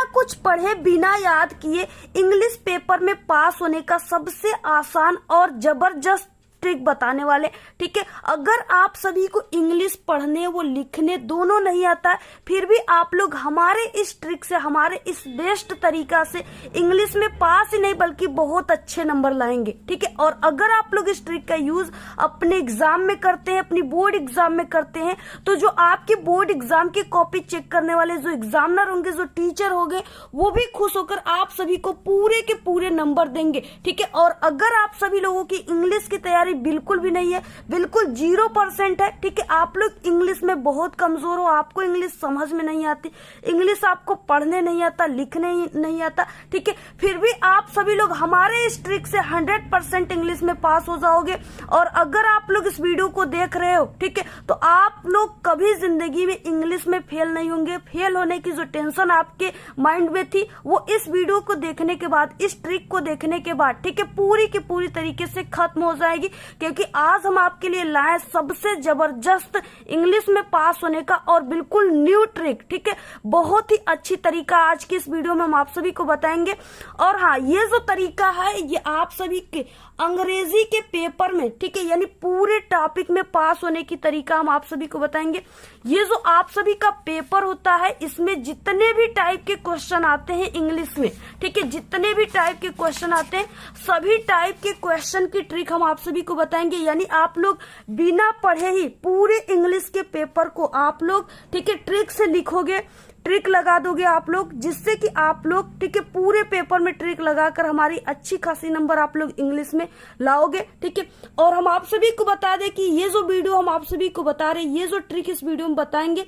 बिना कुछ पढ़े बिना याद किए इंग्लिश पेपर में पास होने का सबसे आसान और जबरदस्त ट्रिक बताने वाले। ठीक है, अगर आप सभी को इंग्लिश पढ़ने वो लिखने दोनों नहीं आता है, फिर भी आप लोग हमारे इस ट्रिक से, हमारे इस बेस्ट तरीका से इंग्लिश में पास ही नहीं बल्कि बहुत अच्छे नंबर लाएंगे। ठीक है, और अगर आप लोग इस ट्रिक का यूज अपने एग्जाम में करते हैं, अपनी बोर्ड एग्जाम में करते हैं, तो जो आपके बोर्ड एग्जाम की कॉपी चेक करने वाले जो एग्जामिनर होंगे, जो टीचर होंगे, वो भी खुश होकर आप सभी को पूरे के पूरे नंबर देंगे। ठीक है, और अगर आप सभी लोगों की इंग्लिश की तैयारी बिल्कुल भी नहीं है, बिल्कुल 0% है, ठीक है, आप लोग इंग्लिश में बहुत कमजोर हो, आपको इंग्लिश समझ में नहीं आती, इंग्लिश आपको पढ़ने नहीं आता, लिखने नहीं आता, ठीक है, फिर भी आप सभी लोग हमारे इस ट्रिक से 100% इंग्लिश में पास हो जाओगे। और अगर आप लोग इस वीडियो को देख रहे हो, ठीक है, तो आप लोग कभी जिंदगी में इंग्लिश में फेल नहीं होंगे। फेल होने की जो टेंशन आपके माइंड में थी, वो इस वीडियो को देखने के बाद, इस ट्रिक को देखने के बाद, ठीक है, पूरी की पूरी तरीके से खत्म हो जाएगी। क्योंकि आज हम आपके लिए लाए सबसे जबरदस्त इंग्लिश में पास होने का और बिल्कुल न्यू ट्रिक। ठीक है, बहुत ही अच्छी तरीका आज की इस वीडियो में हम आप सभी को बताएंगे। और हाँ, ये जो तरीका है ये आप सभी के अंग्रेजी के पेपर में, ठीक है, यानी पूरे टॉपिक में पास होने की तरीका हम आप सभी को बताएंगे। ये जो आप सभी का पेपर होता है, इसमें जितने भी टाइप के क्वेश्चन आते हैं इंग्लिश में, ठीक है, जितने भी टाइप के क्वेश्चन आते हैं, सभी टाइप के क्वेश्चन की ट्रिक हम आप सभी को बताएंगे। यानी आप लोग बिना पढ़े ही पूरे इंग्लिश के पेपर को आप लोग, ठीक है, ट्रिक से लिखोगे, ट्रिक लगा दोगे आप लोग, जिससे कि आप लोग, ठीक है, पूरे पेपर में ट्रिक लगाकर हमारी अच्छी खासी नंबर आप लोग इंग्लिश में लाओगे। ठीक है, और हम आप सभी को बता दें कि ये जो वीडियो हम आप सभी को बता रहे हैं, ये जो ट्रिक इस वीडियो में बताएंगे,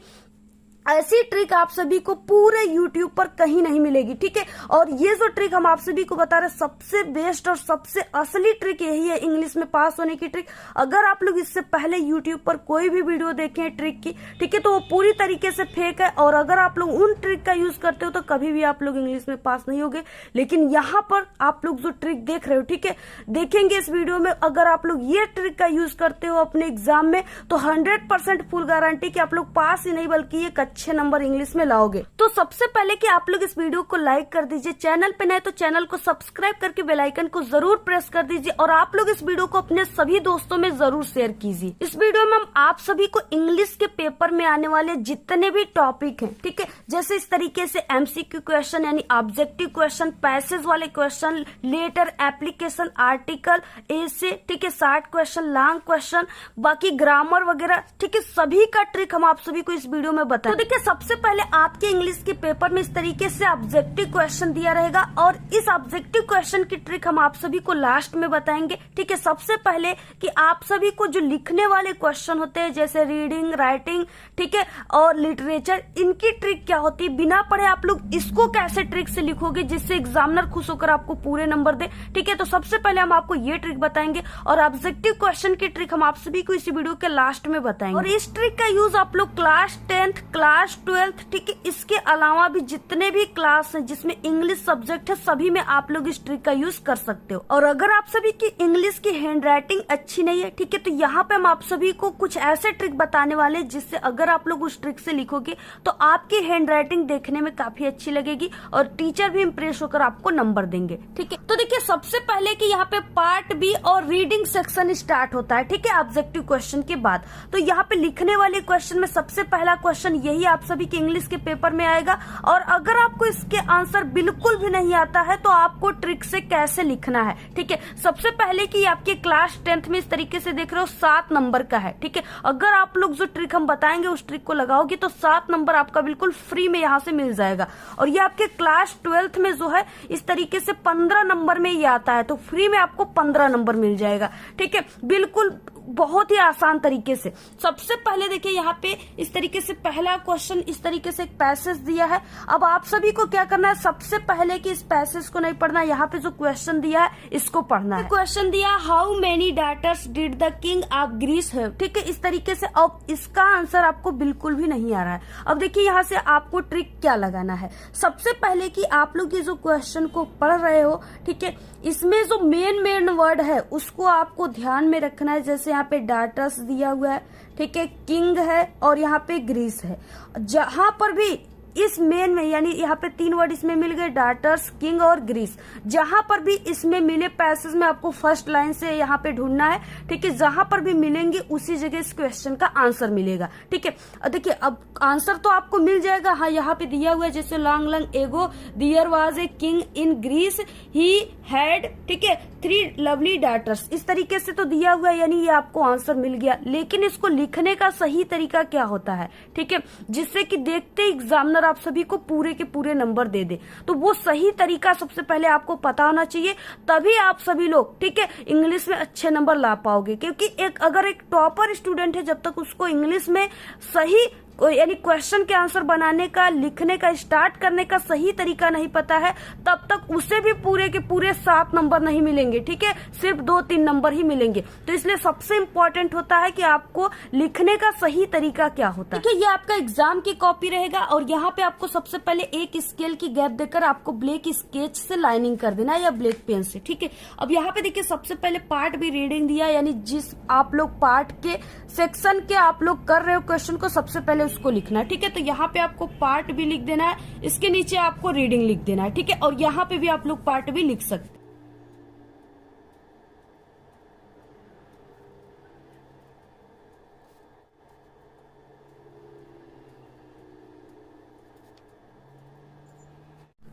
ऐसी ट्रिक आप सभी को पूरे YouTube पर कहीं नहीं मिलेगी। ठीक है, और ये जो ट्रिक हम आप सभी को बता रहे हैं, सबसे बेस्ट और सबसे असली ट्रिक यही है इंग्लिश में पास होने की ट्रिक। अगर आप लोग इससे पहले YouTube पर कोई भी वीडियो देखे हैं ट्रिक की, ठीक है, तो वो पूरी तरीके से फेक है। और अगर आप लोग उन ट्रिक का यूज करते हो तो कभी भी आप लोग इंग्लिश में पास नहीं होगे। लेकिन यहाँ पर आप लोग जो ट्रिक देख रहे हो, ठीक है, देखेंगे इस वीडियो में, अगर आप लोग ये ट्रिक का यूज करते हो अपने एग्जाम में, तो 100% फुल गारंटी कि आप लोग पास ही नहीं बल्कि एक अच्छे नंबर इंग्लिश में लाओगे। तो सबसे पहले कि आप लोग इस वीडियो को लाइक कर दीजिए, चैनल पे नए तो चैनल को सब्सक्राइब करके बेल आइकन को जरूर प्रेस कर दीजिए, और आप लोग इस वीडियो को अपने सभी दोस्तों में जरूर शेयर कीजिए। इस वीडियो में हम आप सभी को इंग्लिश के पेपर में आने वाले जितने भी टॉपिक हैं, ठीक है, जैसे इस तरीके से MCQ क्वेश्चन यानी ऑब्जेक्टिव क्वेश्चन, पैसेज वाले क्वेश्चन, लेटर, एप्लीकेशन, आर्टिकल, ऐसे, ठीक है, शॉर्ट क्वेश्चन, लॉन्ग क्वेश्चन, बाकी ग्रामर वगैरह, ठीक है, सभी का ट्रिक हम आप सभी को इस वीडियो में बताएं। तो देखिए, सबसे पहले आपके इंग्लिश के पेपर में इस तरीके से ऑब्जेक्टिव क्वेश्चन दिया रहेगा, और इस ऑब्जेक्टिव क्वेश्चन की ट्रिक हम आप सभी को लास्ट में बताएंगे। ठीक है, सबसे पहले कि आप सभी को जो लिखने वाले क्वेश्चन होते हैं, जैसे रीडिंग, राइटिंग, ठीक है, और लिटरेचर, इनकी ट्रिक क्या होती है, बिना पढ़े आप लोग इसको कैसे ट्रिक से लिखोगे जिससे एग्जामिनर खुश होकर आपको पूरे नंबर दे। ठीक है, तो सबसे पहले हम आपको ये ट्रिक बताएंगे, और ऑब्जेक्टिव क्वेश्चन की ट्रिक हम आप सभी को इसी वीडियो के लास्ट में बताएंगे। और इस ट्रिक का यूज आप लोग क्लास 10th, क्लास 12th, ठीक है, इसके अलावा भी जितने भी क्लास हैं जिसमें इंग्लिश सब्जेक्ट है, सभी में आप लोग इस ट्रिक का यूज कर सकते हो। और अगर आप सभी की इंग्लिश की हैंड राइटिंग अच्छी नहीं है, ठीक है, तो यहाँ पे हम आप सभी को कुछ ऐसे ट्रिक बताने वाले हैं जिससे अगर आप लोग उस ट्रिक से लिखोगे तो आपकी हैंड राइटिंग देखने में काफी अच्छी लगेगी और टीचर भी इम्प्रेस होकर आपको नंबर देंगे। ठीक है, तो देखिए, सबसे पहले कि यहाँ पे पार्ट बी और रीडिंग सेक्शन स्टार्ट होता है, ठीक है, ऑब्जेक्टिव क्वेश्चन के बाद। तो यहाँ पे लिखने वाले क्वेश्चन में सबसे पहला क्वेश्चन यही आप सभी के इंग्लिश के पेपर में आएगा। और अगर आपको इसके आंसर बिल्कुल भी नहीं आता है तो आपको ट्रिक से कैसे लिखना है। ठीक है, सबसे पहले कि आपके क्लास 10th में इस तरीके से देख रहे हो 7 नंबर का है। ठीक है, अगर आप लोग जो ट्रिक हम बताएंगे उस ट्रिक को लगाओगे तो 7 नंबर आपका बिल्कुल फ्री में यहाँ से मिल जाएगा। और ये आपके क्लास 12th में जो है इस तरीके से 15 नंबर में ये आता है, तो फ्री में आपको 15 नंबर मिल जाएगा। ठीक है, बिल्कुल बहुत ही आसान तरीके से। सबसे पहले देखिए, यहाँ पे इस तरीके से पहला क्वेश्चन इस तरीके से एक पैसेज दिया है। अब आप सभी को क्या करना है, सबसे पहले कि इस पैसेज को नहीं पढ़ना, यहाँ पे जो क्वेश्चन दिया है इसको पढ़ना है। क्वेश्चन दिया, how many daughters did the king of Greece have. ठीक है, इस तरीके से। अब इसका आंसर आपको बिल्कुल भी नहीं आ रहा है। अब देखिए, यहाँ से आपको ट्रिक क्या लगाना है। सबसे पहले कि आप लोग ये जो क्वेश्चन को पढ़ रहे हो, ठीक है, इसमें जो मेन वर्ड है उसको आपको ध्यान में रखना है। जैसे यहाँ पे डाटस दिया हुआ है, ठीक है, किंग है और यहाँ पे ग्रीस है। जहां पर भी इस मेन में यानी यहाँ पे 3 वर्ड इसमें मिल गए, डाटर्स, किंग और ग्रीस। जहां पर भी इसमें मिले पैसेज में आपको फर्स्ट लाइन से यहाँ पे ढूंढना है, ठीक है। जहां पर भी मिलेंगे उसी जगह इस क्वेश्चन का आंसर मिलेगा, ठीक है। देखिए अब आंसर तो आपको मिल जाएगा, हाँ यहाँ पे दिया हुआ है जैसे long long ago there was a king in Greece, he had, ठीक है, 3 लवली डाटर्स, इस तरीके से तो दिया हुआ है, यानी ये आपको आंसर मिल गया। लेकिन इसको लिखने का सही तरीका क्या होता है, ठीक है, जिससे कि देखते एग्जामिनर आप सभी को पूरे के पूरे नंबर दे दे। तो वो सही तरीका सबसे पहले आपको पता होना चाहिए, तभी आप सभी लोग, ठीक है, इंग्लिश में अच्छे नंबर ला पाओगे। क्योंकि अगर एक टॉपर स्टूडेंट है, जब तक उसको इंग्लिश में सही यानी क्वेश्चन के आंसर बनाने का, लिखने का, स्टार्ट करने का सही तरीका नहीं पता है, तब तक उसे भी पूरे के पूरे 7 नंबर नहीं मिलेंगे, ठीक है, सिर्फ 2-3 नंबर ही मिलेंगे। तो इसलिए सबसे इम्पोर्टेंट होता है कि आपको लिखने का सही तरीका क्या होता है, ठीक है। ये आपका एग्जाम की कॉपी रहेगा और यहाँ पे आपको सबसे पहले एक स्केल की गैप देकर आपको ब्लैक स्केच से लाइनिंग कर देना है या ब्लैक पेन से, ठीक है। अब यहाँ पे देखिए सबसे पहले पार्ट भी रीडिंग दिया, यानी जिस आप लोग पार्ट के सेक्शन के आप लोग कर रहे हो क्वेश्चन को सबसे पहले उसको लिखना है, ठीक है। तो यहाँ पे आपको पार्ट भी लिख देना है, इसके नीचे आपको रीडिंग लिख देना है, ठीक है। और यहाँ पे भी आप लोग पार्ट भी लिख सकते हैं।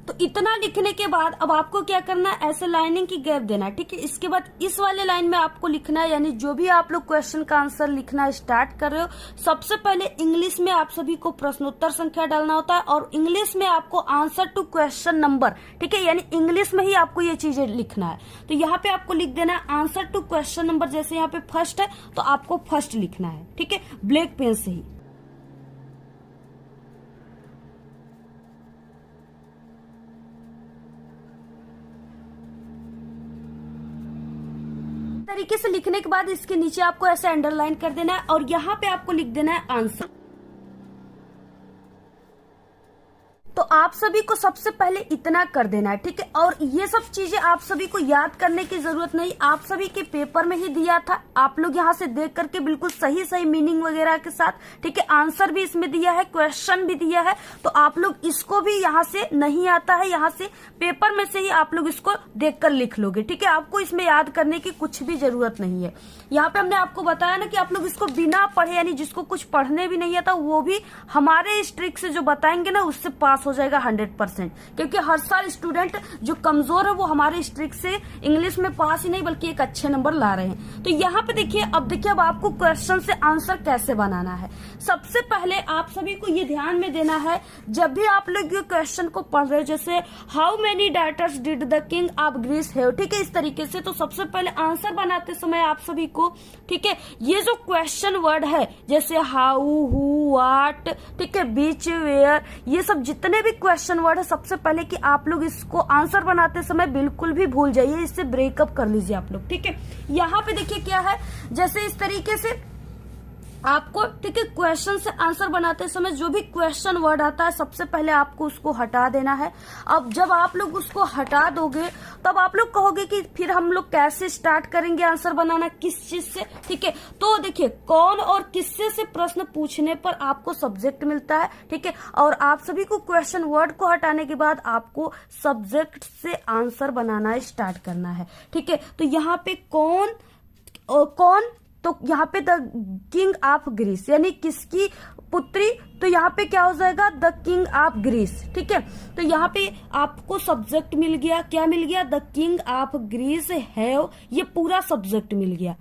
तो इतना लिखने के बाद अब आपको क्या करना है, ऐसे लाइनिंग की गैप देना है, ठीक है। इसके बाद इस वाले लाइन में आपको लिखना है, यानी जो भी आप लोग क्वेश्चन का आंसर लिखना स्टार्ट कर रहे हो, सबसे पहले इंग्लिश में आप सभी को प्रश्नोत्तर संख्या डालना होता है और इंग्लिश में आपको आंसर टू क्वेश्चन नंबर, ठीक है, यानी इंग्लिश में ही आपको ये चीजें लिखना है। तो यहाँ पे आपको लिख देना है आंसर टू क्वेश्चन नंबर, जैसे यहाँ पे फर्स्ट है तो आपको फर्स्ट लिखना है, ठीक है, ब्लैक पेन से ही। तरीके से लिखने के बाद इसके नीचे आपको ऐसे अंडरलाइन कर देना है और यहाँ पे आपको लिख देना है आंसर। तो आप सभी को सबसे पहले इतना कर देना है, ठीक है। और ये सब चीजें आप सभी को याद करने की जरूरत नहीं, आप सभी के पेपर में ही दिया था, आप लोग यहाँ से देख करके बिल्कुल सही सही मीनिंग वगैरह के साथ, ठीक है, आंसर भी इसमें दिया है, क्वेश्चन भी दिया है। तो आप लोग इसको भी यहाँ से नहीं आता है, यहाँ से पेपर में से ही आप लोग इसको देखकर लिख लोगे, ठीक है। आपको इसमें याद करने की कुछ भी जरूरत नहीं है। यहाँ पे हमने आपको बताया ना कि आप लोग इसको बिना पढ़े, यानी जिसको कुछ पढ़ने भी नहीं आता वो भी हमारे इस ट्रिक से जो बताएंगे ना उससे पास हो जाएगा 100%। क्योंकि हर साल स्टूडेंट जो कमजोर है वो हमारे इस ट्रिक से इंग्लिश में पास ही नहीं बल्कि एक अच्छे नंबर ला रहे हैं। तो यहाँ पे देखिए, अब देखिए अब आपको क्वेश्चन से आंसर कैसे बनाना है। सबसे पहले आप सभी को ये ध्यान में देना है, जब भी आप लोग ये क्वेश्चन को पढ़ रहे हो, जैसे how many daughters did the king of Greece have, ठीक है, इस तरीके से। तो सबसे पहले आंसर बनाते समय आप सभी को, ठीक है, ये जो क्वेश्चन वर्ड है जैसे हाउ, हु, व्हाट, ठीक है, बीच, वेयर, ये सब जितने भी क्वेश्चन वर्ड है सबसे पहले कि आप लोग इसको आंसर बनाते समय बिल्कुल भी भूल जाइए, इससे ब्रेकअप कर लीजिए आप लोग, ठीक है। यहाँ पे देखिए क्या है, जैसे इस तरीके से आपको, ठीक है, क्वेश्चन से आंसर बनाते समय जो भी क्वेश्चन वर्ड आता है सबसे पहले आपको उसको हटा देना है। अब जब आप लोग उसको हटा दोगे तब आप लोग कहोगे कि फिर हम लोग कैसे स्टार्ट करेंगे आंसर बनाना, किस चीज से, ठीक है। तो देखिए कौन और किससे से प्रश्न पूछने पर आपको सब्जेक्ट मिलता है, ठीक है। और आप सभी को क्वेश्चन वर्ड को हटाने के बाद आपको सब्जेक्ट से आंसर बनाना स्टार्ट करना है, ठीक है। तो यहाँ पे कौन, तो यहाँ पे द किंग ऑफ ग्रीस यानी किसकी पुत्री, तो यहाँ पे क्या हो जाएगा, द किंग ऑफ ग्रीस, ठीक है। तो यहाँ पे आपको सब्जेक्ट मिल गया, क्या मिल गया, the king of Greece have, ये पूरा सब्जेक्ट मिल गया।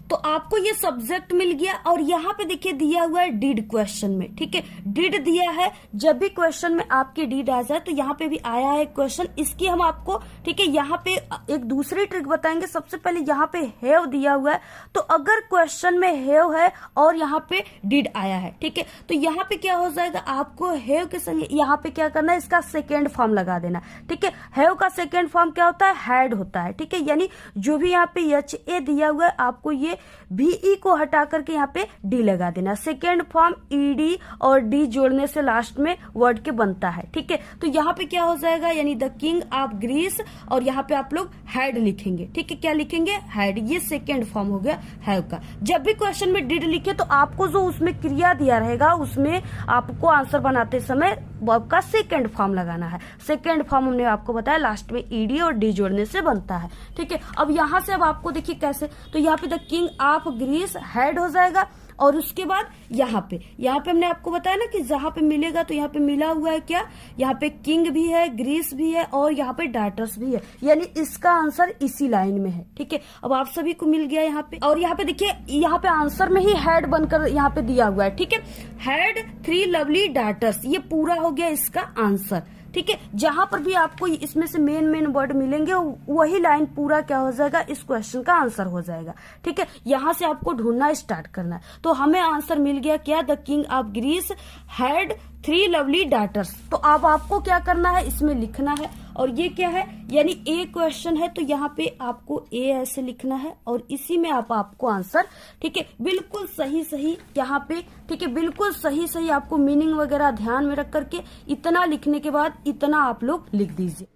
तो आपको ये सब्जेक्ट मिल गया और यहाँ पे देखिए दिया हुआ है डिड क्वेश्चन में, ठीक है, डिड दिया है। जब भी क्वेश्चन में आपके डिड आ जाए तो यहाँ पे भी आया है क्वेश्चन, इसकी हम आपको, ठीक है, यहाँ पे एक दूसरी ट्रिक बताएंगे। सबसे पहले यहाँ पे हैव दिया हुआ है, तो अगर क्वेश्चन में हैव है और यहाँ पे डिड आया है, ठीक है, तो यहाँ पे क्या हो जाएगा, आपको हैव के संग यहाँ पे क्या करना है, इसका सेकेंड फॉर्म लगा देना, ठीक है। हैव का सेकेंड फॉर्म क्या होता है, हैड होता है, ठीक है। यानी जो भी यहाँ पे HA दिया हुआ है आपको ये देखिए VE को हटा करके यहाँ पे D लगा देना। सेकेंड फॉर्म ED और D जोड़ने से लास्ट में वर्ड के बनता है, ठीक है। तो यहाँ पे क्या हो जाएगा, यानी द किंग ऑफ ग्रीस, और यहाँ पे आप लोग हैड लिखेंगे, ठीक है। क्या लिखेंगे, हैड। ये सेकेंड फॉर्म हो गया हैव का। जब भी क्वेश्चन में डिड लिखे तो आपको जो उसमें क्रिया दिया रहेगा उसमें आपको आंसर बनाते समय वर्ब का सेकेंड फॉर्म लगाना है। सेकेंड फॉर्म हमने आपको बताया लास्ट में ED और D जोड़ने से बनता है, ठीक है। अब यहाँ से अब आपको देखिए कैसे, तो यहाँ पे the king of Greece had हो जाएगा, और उसके बाद यहाँ पे हमने आपको बताया ना कि जहां पे मिलेगा तो यहाँ पे मिला हुआ है क्या, यहाँ पे किंग भी है, ग्रीस भी है और यहाँ पे डाटर्स भी है, यानी इसका आंसर इसी लाइन में है, ठीक है। अब आप सभी को मिल गया यहाँ पे, और यहाँ पे देखिए यहाँ पे आंसर में ही हैड बनकर यहाँ पे दिया हुआ है, ठीक है। हैड 3 लवली डाटर्स, ये पूरा हो गया इसका आंसर, ठीक है। जहां पर भी आपको इसमें से मेन वर्ड मिलेंगे वही लाइन पूरा क्या हो जाएगा, इस क्वेश्चन का आंसर हो जाएगा, ठीक है। यहां से आपको ढूंढना स्टार्ट करना है। तो हमें आंसर मिल गया क्या, the king of Greece had 3 lovely daughters. तो अब आपको क्या करना है, इसमें लिखना है, और ये क्या है, यानी ए क्वेश्चन है तो यहाँ पे आपको ए ऐसे लिखना है, और इसी में आपको आंसर, ठीक है, बिल्कुल सही यहाँ पे, ठीक है, बिल्कुल सही आपको मीनिंग वगैरह ध्यान में रख करके इतना लिखने के बाद इतना आप लोग लिख दीजिए।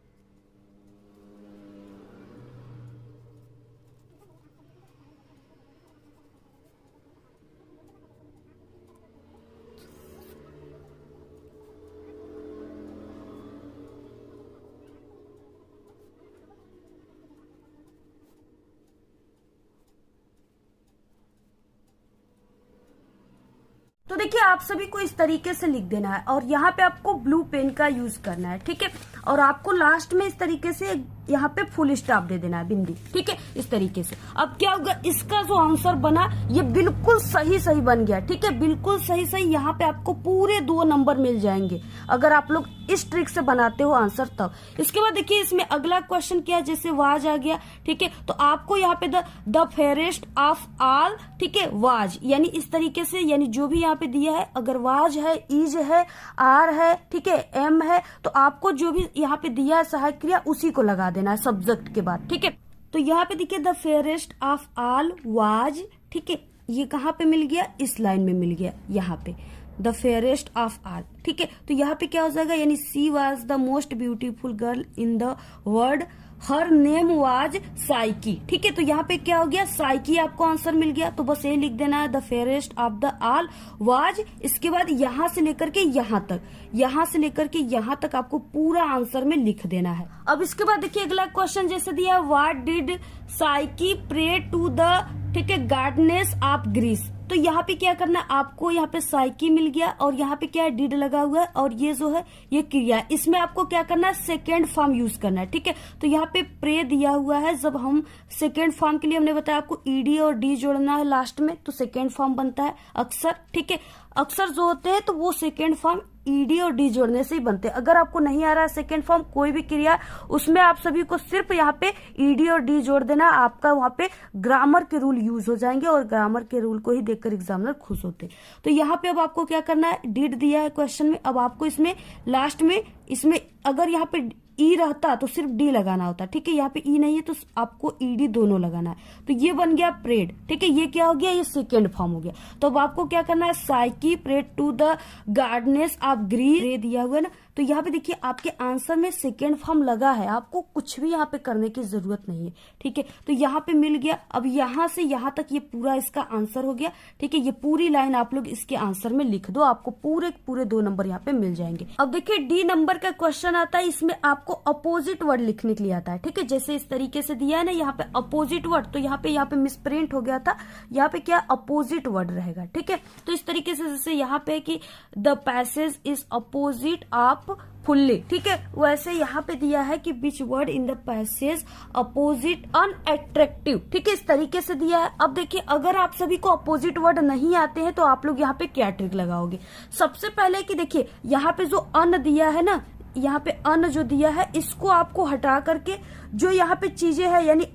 तो देखिए आप सभी को इस तरीके से लिख देना है, और यहाँ पे आपको ब्लू पेन का यूज करना है, ठीक है। और आपको लास्ट में इस तरीके से यहाँ पे फुल स्टॉप दे देना है, बिंदी, ठीक है, इस तरीके से। अब क्या होगा, इसका जो आंसर बना ये बिल्कुल सही बन गया, ठीक है, बिल्कुल सही। यहाँ पे आपको पूरे 2 नंबर मिल जाएंगे अगर आप लोग इस ट्रिक से बनाते हो आंसर तब। इसके बाद देखिए इसमें अगला क्वेश्चन क्या है, जैसे वाज आ गया, ठीक है, तो आपको यहाँ पे द फेयरेस्ट ऑफ ऑल, ठीक है, वाज, यानी इस तरीके से, यानी जो भी यहाँ पे दिया है, अगर वाज है, इज है, आर है, ठीक है, एम है, तो आपको जो भी यहाँ पे दिया है सहायक क्रिया उसी को लगा देना है सब्जेक्ट के बाद, ठीक है। तो यहाँ पे देखिए the fairest of all was, ठीक है, ये कहाँ पे मिल गया, इस लाइन में मिल गया, यहाँ पे द फेयरेस्ट ऑफ ऑल, ठीक है। तो यहाँ पे क्या हो जाएगा, यानी she was the most beautiful girl in the world, her name was psyche, ठीक है। तो यहाँ पे क्या हो गया, साइकी आपको आंसर मिल गया, तो बस ये लिख देना है the fairest of the all was. इसके बाद यहाँ से लेकर के यहाँ तक, यहाँ से लेकर के यहाँ तक आपको पूरा आंसर में लिख देना है। अब इसके बाद देखिए अगला क्वेश्चन जैसे दिया, what did Psyche pray to the, ठीक है, गार्डनेस ऑफ ग्रीस। तो यहाँ पे क्या करना है, आपको यहाँ पे साइकी मिल गया, और यहाँ पे क्या है, डिड लगा हुआ है, और ये जो है ये क्रिया है, इसमें आपको क्या करना है, सेकेंड फॉर्म यूज करना है, ठीक है। तो यहाँ पे प्रे दिया हुआ है, जब हम सेकेंड फॉर्म के लिए हमने बताया आपको ED और D जोड़ना है लास्ट में, तो सेकेंड फॉर्म बनता है अक्सर, ठीक है। अक्सर जो होते हैं तो वो सेकेंड फॉर्म ED और D जोड़ने से ही बनते हैं। अगर आपको नहीं आ रहा है सेकेंड फॉर्म कोई भी क्रिया, उसमें आप सभी को सिर्फ यहाँ पे ED और D जोड़ देना, आपका वहां पे ग्रामर के रूल यूज हो जाएंगे, और ग्रामर के रूल को ही देखकर एग्जामिनर खुश होते हैं। तो यहाँ पे अब आपको क्या करना है, डिड दिया है क्वेश्चन में, अब आपको इसमें लास्ट में, इसमें अगर यहाँ पे ई रहता तो सिर्फ डी लगाना होता, ठीक है। यहाँ पे ई नहीं है तो आपको ईडी दोनों लगाना है। तो ये बन गया प्रेड, ठीक है। ये क्या हो गया, ये सेकेंड फॉर्म हो गया। तो अब आपको क्या करना है, साइकी प्रेड to the gardens of green दिया हुआ है ना। तो यहाँ पे देखिए आपके आंसर में सेकेंड फॉर्म लगा है, आपको कुछ भी यहाँ पे करने की जरूरत नहीं है, ठीक है। तो यहाँ पे मिल गया। अब यहाँ से यहाँ तक ये पूरा इसका आंसर हो गया, ठीक है। ये पूरी लाइन आप लोग इसके आंसर में लिख दो, आपको पूरे 2 नंबर यहाँ पे मिल जाएंगे। अब देखिए डी नंबर का क्वेश्चन आता है, इसमें आपको अपोजिट वर्ड लिखने के लिए आता है, ठीक है। जैसे इस तरीके से दिया है ना यहाँ पे अपोजिट वर्ड, तो यहाँ पे मिसप्रिंट हो गया था, यहाँ पे क्या अपोजिट वर्ड रहेगा, ठीक है। तो इस तरीके से जैसे यहाँ पे कि the passage is opposite off fully, ठीक है, वैसे यहाँ पे दिया है कि which word in the passage opposite unattractive, ठीक है, इस तरीके से दिया है। अब देखिए अगर आप सभी को अपोजिट वर्ड नहीं आते हैं तो आप लोग यहाँ पे क्या ट्रिक लगाओगे। सबसे पहले कि देखिए यहाँ पे जो अन दिया है ना, यहाँ पे अन जो दिया है इसको आपको हटा करके जो यहाँ पे चीजें है यानी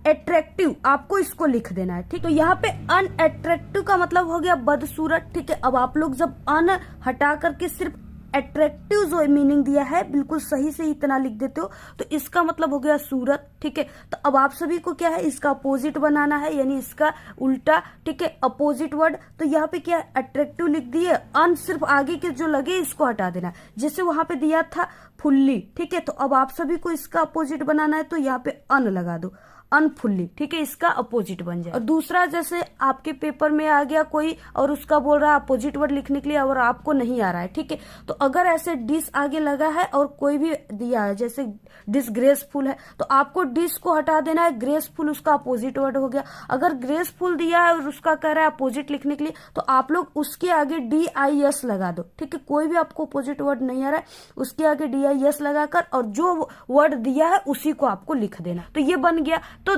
अट्रैक्टिव, आपको इसको लिख देना है, ठीक। तो यहाँ पे अनअट्रैक्टिव का मतलब हो गया बदसूरत, ठीक है। अब आप लोग जब अन हटा करके सिर्फ अट्रैक्टिव जो मीनिंग दिया है बिल्कुल सही से इतना लिख देते हो तो इसका मतलब हो गया सूरत। ठीक है, तो अब आप सभी को क्या है इसका अपोजिट बनाना है, यानी इसका उल्टा। ठीक है, अपोजिट वर्ड, तो यहाँ पे क्या है अट्रैक्टिव लिख दिए, अन सिर्फ आगे के जो लगे इसको हटा देना, जैसे वहां पे दिया था फुल्ली। ठीक है, तो अब आप सभी को इसका अपोजिट बनाना है तो यहाँ पे अन लगा दो, अनफुल्ली। ठीक है, इसका अपोजिट बन जाए। और दूसरा, जैसे आपके पेपर में आ गया कोई और उसका बोल रहा है अपोजिट वर्ड लिखने के लिए और आपको नहीं आ रहा है। ठीक है, तो अगर ऐसे डिस आगे लगा है और कोई भी दिया है जैसे डिसग्रेसफुल है तो आपको डिस को हटा देना है, ग्रेसफुल उसका अपोजिट वर्ड हो गया। अगर ग्रेसफुल दिया है और उसका कह रहा है अपोजिट लिखने के लिए तो आप लोग उसके आगे DIS लगा दो। ठीक है, कोई भी आपको अपोजिट वर्ड नहीं आ रहा है उसके आगे DIS लगाकर और जो वर्ड दिया है उसी को आपको लिख देना। तो ये बन गया। तो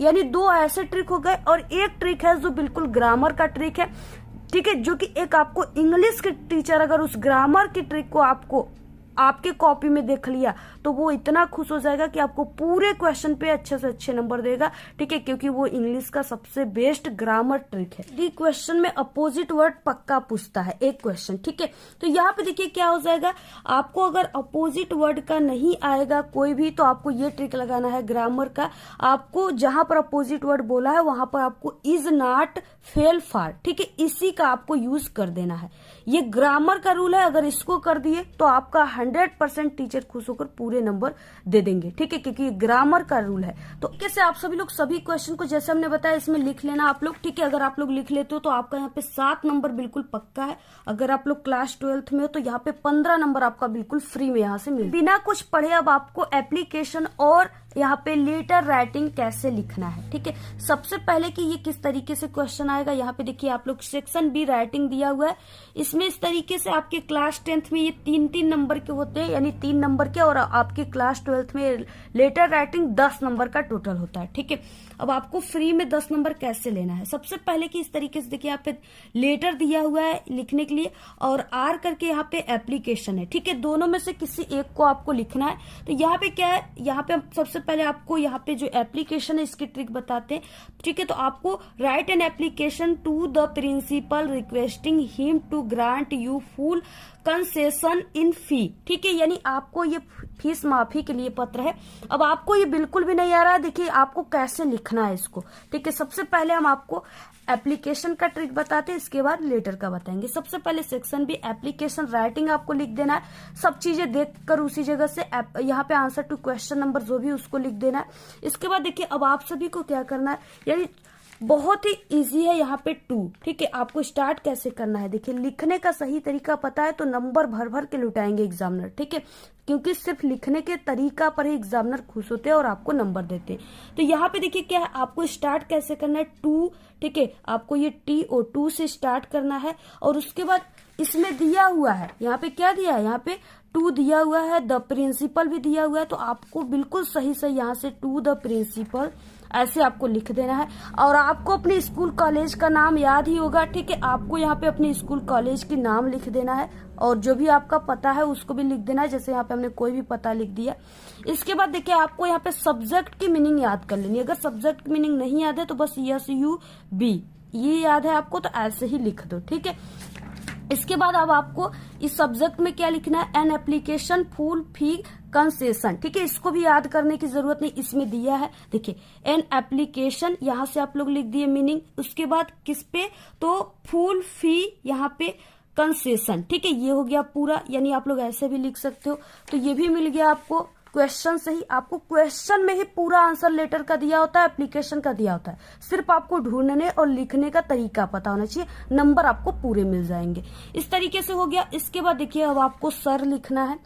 यानी दो ऐसे ट्रिक हो गए और एक ट्रिक है जो बिल्कुल ग्रामर का ट्रिक है। ठीक है, जो कि एक आपको इंग्लिश के टीचर अगर उस ग्रामर की ट्रिक को आपको आपके कॉपी में देख लिया तो वो इतना खुश हो जाएगा कि आपको पूरे क्वेश्चन पे अच्छे से अच्छे नंबर देगा। ठीक है, क्योंकि वो इंग्लिश का सबसे बेस्ट ग्रामर ट्रिक है। डी क्वेश्चन में अपोजिट वर्ड पक्का पूछता है एक क्वेश्चन। ठीक है, तो यहाँ पे देखिए क्या हो जाएगा, आपको अगर अपोजिट वर्ड का नहीं आएगा कोई भी तो आपको ये ट्रिक लगाना है ग्रामर का। आपको जहां पर अपोजिट वर्ड बोला है वहां पर आपको इज नॉट फेल फार, ठीक है, इसी का आपको यूज कर देना है। ये ग्रामर का रूल है, अगर इसको कर दिए तो आपका 100% टीचर खुश होकर पूरे नंबर दे देंगे। ठीक है, क्योंकि ग्रामर का रूल है। तो कैसे आप सभी लोग सभी क्वेश्चन को जैसे हमने बताया इसमें लिख लेना आप लोग। ठीक है, अगर आप लोग लिख लेते हो तो आपका यहाँ पे 7 नंबर बिल्कुल पक्का है। अगर आप लोग क्लास 12th में हो तो यहाँ पे 15 नंबर आपका बिल्कुल फ्री में यहाँ से मिल बिना कुछ पढ़े। अब आपको एप्लीकेशन और यहाँ पे लेटर राइटिंग कैसे लिखना है। ठीक है, सबसे पहले कि ये किस तरीके से क्वेश्चन आएगा, यहाँ पे देखिए आप लोग सेक्शन बी राइटिंग दिया हुआ है। इसमें इस तरीके से आपके क्लास 10th में ये 3-3 नंबर के होते हैं, यानी 3 नंबर के, और आपके क्लास 12th में लेटर राइटिंग 10 नंबर का टोटल होता है। ठीक है, अब आपको फ्री में 10 नंबर कैसे लेना है, सबसे पहले कि इस तरीके से देखिए यहाँ पे लेटर दिया हुआ है लिखने के लिए और आर करके यहाँ पे एप्लीकेशन है। ठीक है, दोनों में से किसी एक को आपको लिखना है। तो यहाँ पे क्या है, यहाँ पे सबसे पहले आपको यहाँ पे जो एप्लीकेशन है इसकी ट्रिक बताते हैं। ठीक है, तो आपको write an application to the principal requesting him to grant you full concession in fee. ठीक है, यानी आपको ये फीस माफी के लिए पत्र है। अब आपको ये बिल्कुल भी नहीं आ रहा है, देखिए आपको कैसे लिखना है इसको। ठीक है, सबसे पहले हम आपको एप्लीकेशन का ट्रिक बताते हैं, इसके बाद लेटर का बताएंगे। सबसे पहले सेक्शन बी एप्लीकेशन राइटिंग आपको लिख देना है, सब चीजें देखकर उसी जगह से यहाँ पे आंसर टू क्वेश्चन नंबर जो भी उसको लिख देना है। इसके बाद देखिए अब आप सभी को क्या करना है, यानी बहुत ही इजी है यहाँ पे 2। ठीक है, आपको स्टार्ट कैसे करना है, देखिए लिखने का सही तरीका पता है तो नंबर भर भर के लुटाएंगे एग्जामिनर। ठीक है, क्योंकि सिर्फ लिखने के तरीका पर ही एग्जामिनर खुश होते हैं और आपको नंबर देते हैं। तो यहाँ पे देखिए क्या है, आपको स्टार्ट कैसे करना है 2। ठीक है, आपको ये TO2 से स्टार्ट करना है और उसके बाद इसमें दिया हुआ है, यहाँ पे क्या दिया है, यहाँ पे 2 दिया हुआ है, द प्रिंसिपल भी दिया हुआ है। तो आपको बिल्कुल सही से यहाँ से टू द प्रिंसिपल ऐसे आपको लिख देना है। और आपको अपने स्कूल कॉलेज का नाम याद ही होगा। ठीक है, आपको यहाँ पे अपने स्कूल कॉलेज की नाम लिख देना है और जो भी आपका पता है उसको भी लिख देना है, जैसे यहाँ पे हमने कोई भी पता लिख दिया। इसके बाद देखिए आपको यहाँ पे सब्जेक्ट की मीनिंग याद कर लेनी है। अगर सब्जेक्ट की मीनिंग नहीं याद है तो बस SUB ये याद है आपको तो ऐसे ही लिख दो। ठीक है, इसके बाद अब आपको इस सब्जेक्ट में क्या लिखना है, an application full fee concession. ठीक है, इसको भी याद करने की जरूरत नहीं, इसमें दिया है। देखिए एन एप्लीकेशन यहाँ से आप लोग लिख दिए मीनिंग, उसके बाद किस पे, तो फुल फी यहाँ पे कंसेशन। ठीक है, ये हो गया पूरा, यानी आप लोग ऐसे भी लिख सकते हो। तो ये भी मिल गया आपको क्वेश्चन से ही। आपको क्वेश्चन में ही पूरा आंसर लेटर का दिया होता है, एप्लीकेशन का दिया होता है, सिर्फ आपको ढूंढने और लिखने का तरीका पता होना चाहिए, नंबर आपको पूरे मिल जाएंगे। इस तरीके से हो गया। इसके बाद देखिए अब आपको सर लिखना है,